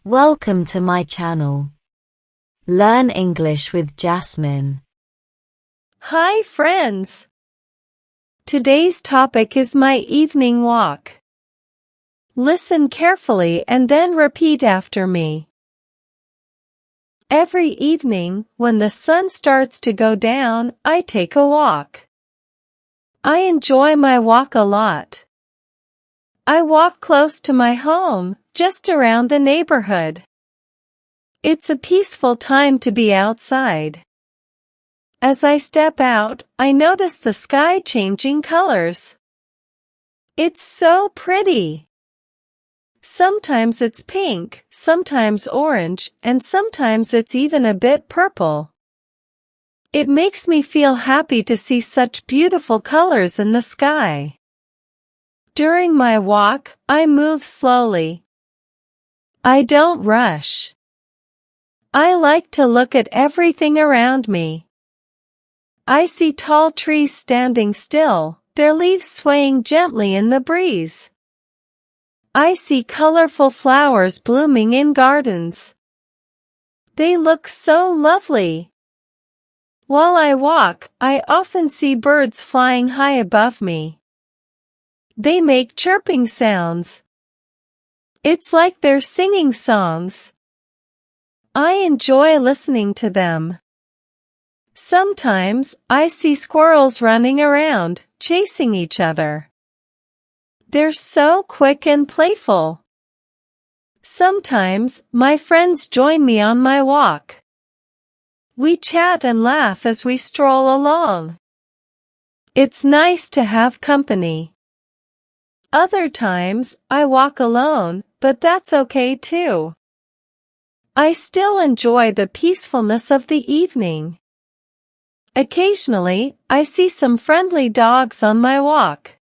Welcome to my channel. Learn English with Jasmine. Hi friends! Today's topic is my evening walk. Listen carefully and then repeat after me. Every evening, when the sun starts to go down, I take a walk. I enjoy my walk a lot. I walk close to my home, just around the neighborhood. It's a peaceful time to be outside. As I step out, I notice the sky changing colors. It's so pretty. Sometimes it's pink, sometimes orange, and sometimes it's even a bit purple. It makes me feel happy to see such beautiful colors in the sky. During my walk, I move slowly. I don't rush. I like to look at everything around me. I see tall trees standing still, their leaves swaying gently in the breeze. I see colorful flowers blooming in gardens. They look so lovely. While I walk, I often see birds flying high above me. They make chirping sounds. It's like they're singing songs. I enjoy listening to them. Sometimes, I see squirrels running around, chasing each other. They're so quick and playful. Sometimes, my friends join me on my walk. We chat and laugh as we stroll along. It's nice to have company. Other times, I walk alone, but that's okay too. I still enjoy the peacefulness of the evening. Occasionally, I see some friendly dogs on my walk.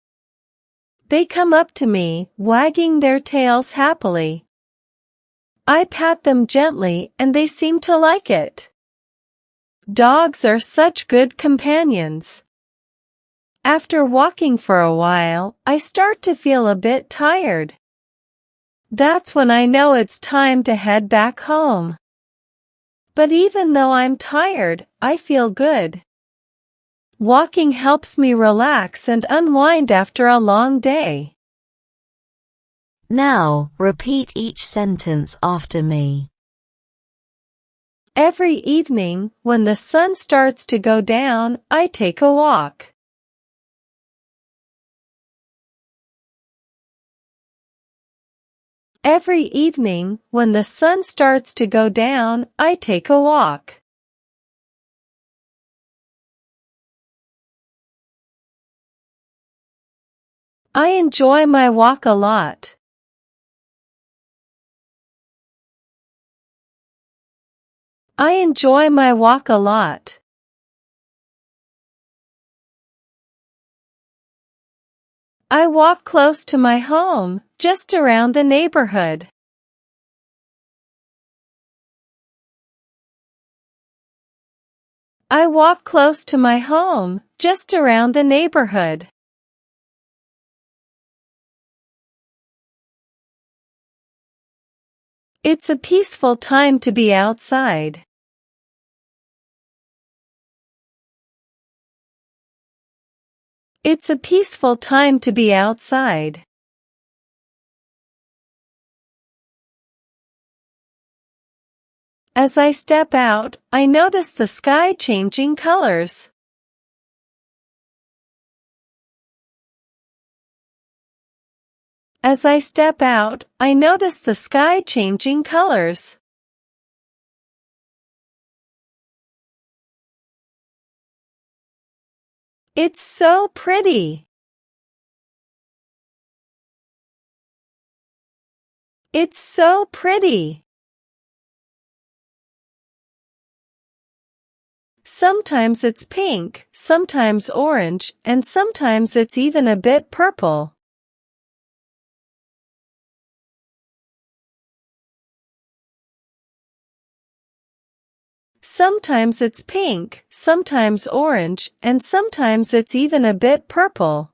They come up to me, wagging their tails happily. I pat them gently and they seem to like it. Dogs are such good companions. After walking for a while, I start to feel a bit tired. That's when I know it's time to head back home. But even though I'm tired, I feel good. Walking helps me relax and unwind after a long day. Now, repeat each sentence after me. Every evening, when the sun starts to go down, I take a walk. Every evening, when the sun starts to go down, I take a walk. I enjoy my walk a lot. I enjoy my walk a lot. I walk close to my home, just around the neighborhood. I walk close to my home, just around the neighborhood. It's a peaceful time to be outside. It's a peaceful time to be outside. As I step out, I notice the sky changing colors. As I step out, I notice the sky changing colors. It's so pretty. It's so pretty. Sometimes it's pink, sometimes orange, and sometimes it's even a bit purple. Sometimes it's pink, sometimes orange, and sometimes it's even a bit purple.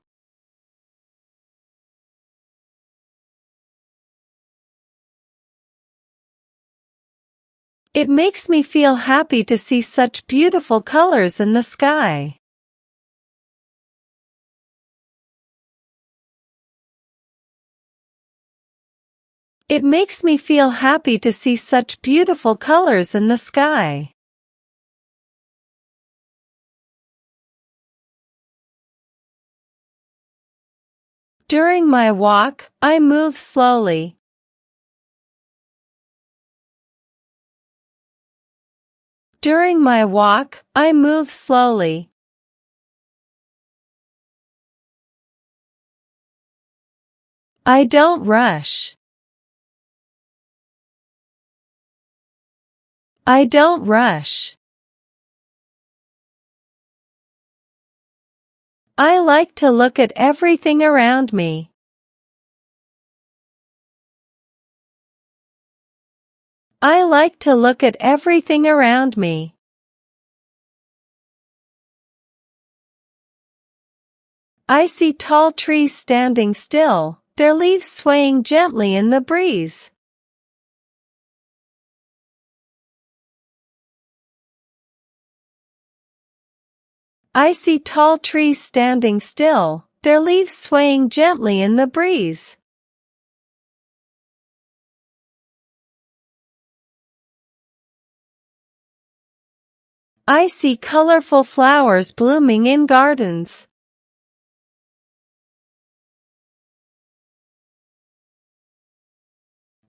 It makes me feel happy to see such beautiful colors in the sky. It makes me feel happy to see such beautiful colors in the sky. During my walk, I move slowly. During my walk, I move slowly. I don't rush. I don't rush. I like to look at everything around me. I like to look at everything around me. I see tall trees standing still, their leaves swaying gently in the breeze. I see tall trees standing still, their leaves swaying gently in the breeze. I see colorful flowers blooming in gardens.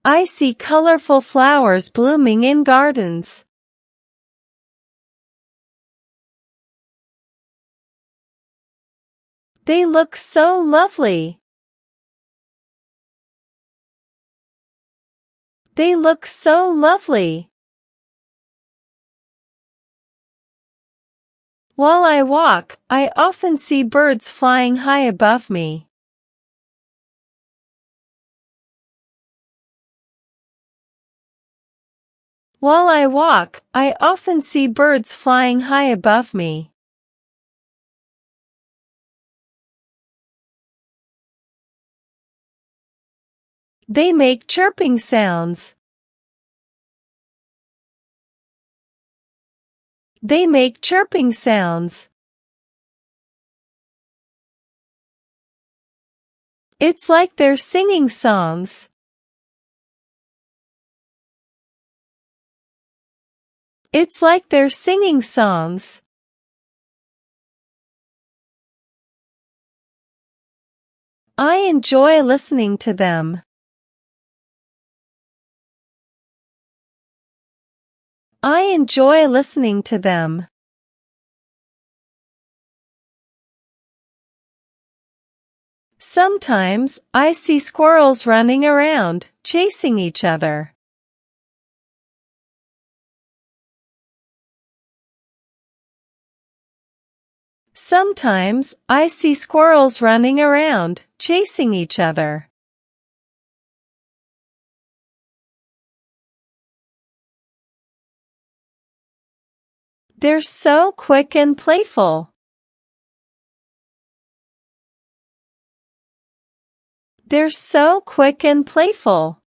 I see colorful flowers blooming in gardens. They look so lovely. They look so lovely. While I walk, I often see birds flying high above me. While I walk, I often see birds flying high above me. They make chirping sounds. They make chirping sounds. It's like they're singing songs. It's like they're singing songs. I enjoy listening to them. I enjoy listening to them. Sometimes, I see squirrels running around, chasing each other. Sometimes, I see squirrels running around, chasing each other. They're so quick and playful. They're so quick and playful.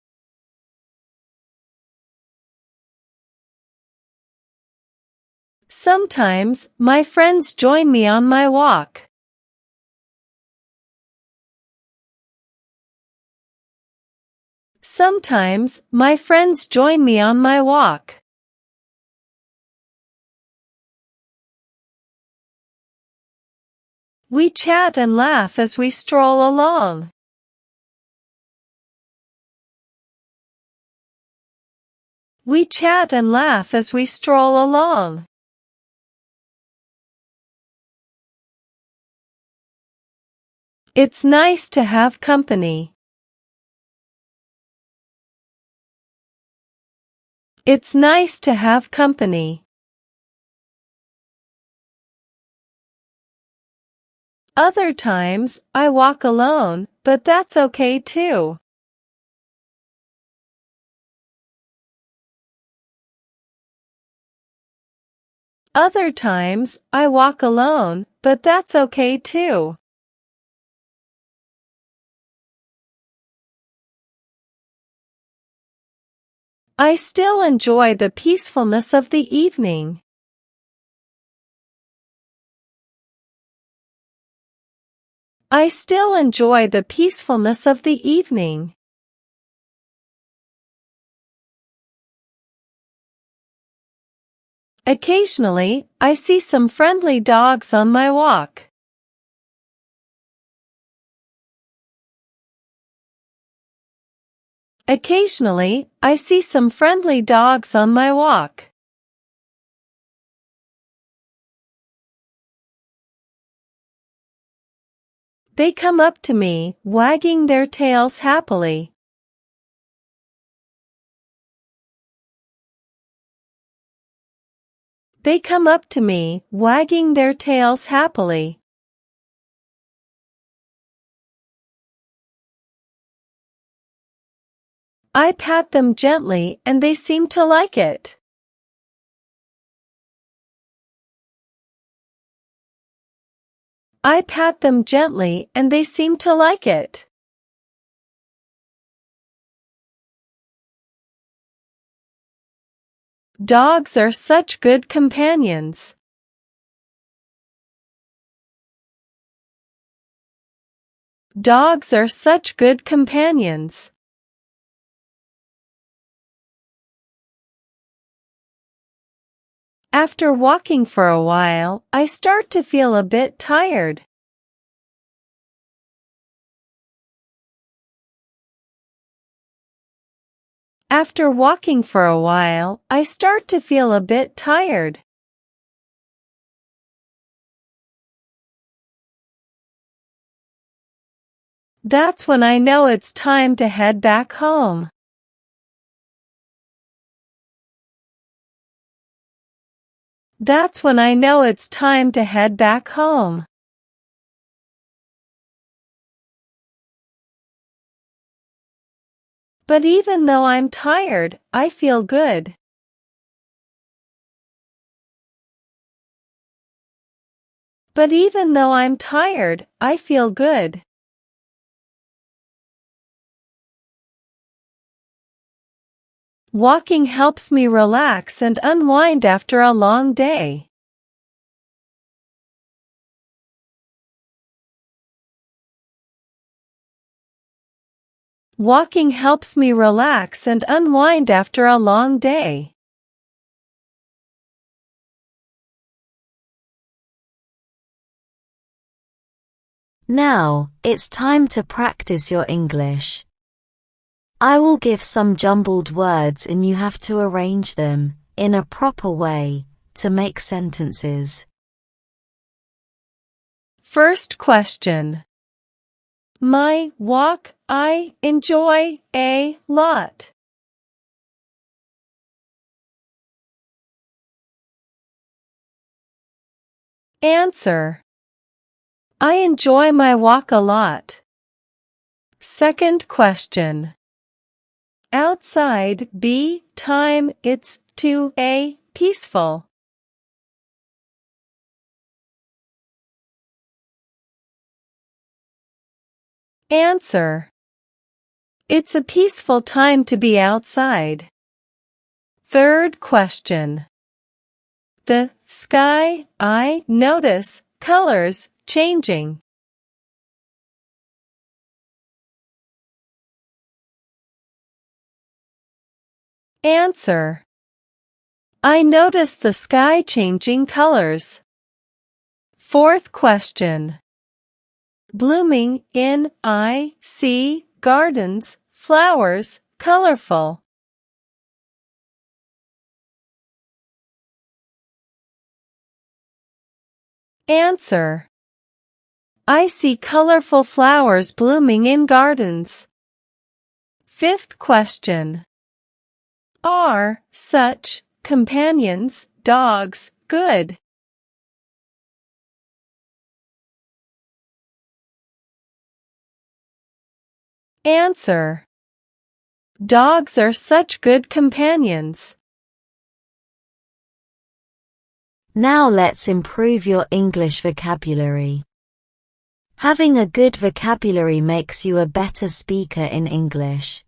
Sometimes, my friends join me on my walk. Sometimes, my friends join me on my walk. We chat and laugh as we stroll along. We chat and laugh as we stroll along. It's nice to have company. It's nice to have company. Other times, I walk alone, but that's okay too. Other times, I walk alone, but that's okay too. I still enjoy the peacefulness of the evening. I still enjoy the peacefulness of the evening. Occasionally, I see some friendly dogs on my walk. Occasionally, I see some friendly dogs on my walk. They come up to me, wagging their tails happily. They come up to me, wagging their tails happily. I pat them gently and they seem to like it. I pat them gently and they seem to like it. Dogs are such good companions. Dogs are such good companions. After walking for a while, I start to feel a bit tired. After walking for a while, I start to feel a bit tired. That's when I know it's time to head back home. That's when I know it's time to head back home. But even though I'm tired, I feel good. But even though I'm tired, I feel good. Walking helps me relax and unwind after a long day. Walking helps me relax and unwind after a long day. Now, it's time to practice your English. I will give some jumbled words and you have to arrange them, in a proper way, to make sentences. First question. My walk I enjoy a lot. Answer. I enjoy my walk a lot. Second question. Outside B time it's to a peaceful. Answer. It's a peaceful time to be outside. Third question. The sky I notice colors changing. Answer. I notice the sky changing colors. Fourth question. Blooming in I see gardens, flowers, colorful. Answer. I see colorful flowers blooming in gardens. Fifth question. Are such companions, dogs, good? Answer. Dogs are such good companions. Now let's improve your English vocabulary. Having a good vocabulary makes you a better speaker in English.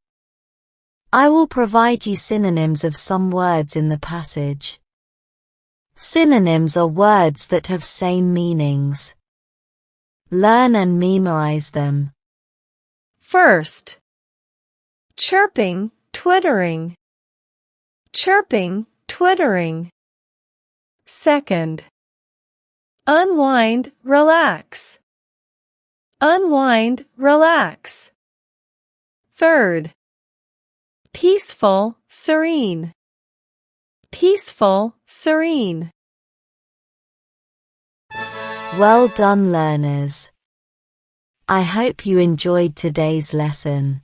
I will provide you synonyms of some words in the passage. Synonyms are words that have same meanings. Learn and memorize them. First, chirping, twittering. Chirping, twittering. Second, unwind, relax. Unwind, relax. Third, peaceful, serene. Peaceful, serene. Well done, learners. I hope you enjoyed today's lesson.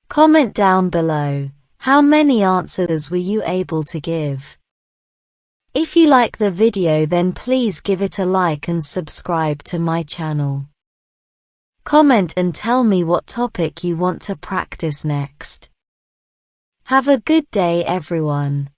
Comment down below, how many answers were you able to give? If you like the video, then please give it a like and subscribe to my channel. Comment and tell me what topic you want to practice next. Have a good day, everyone.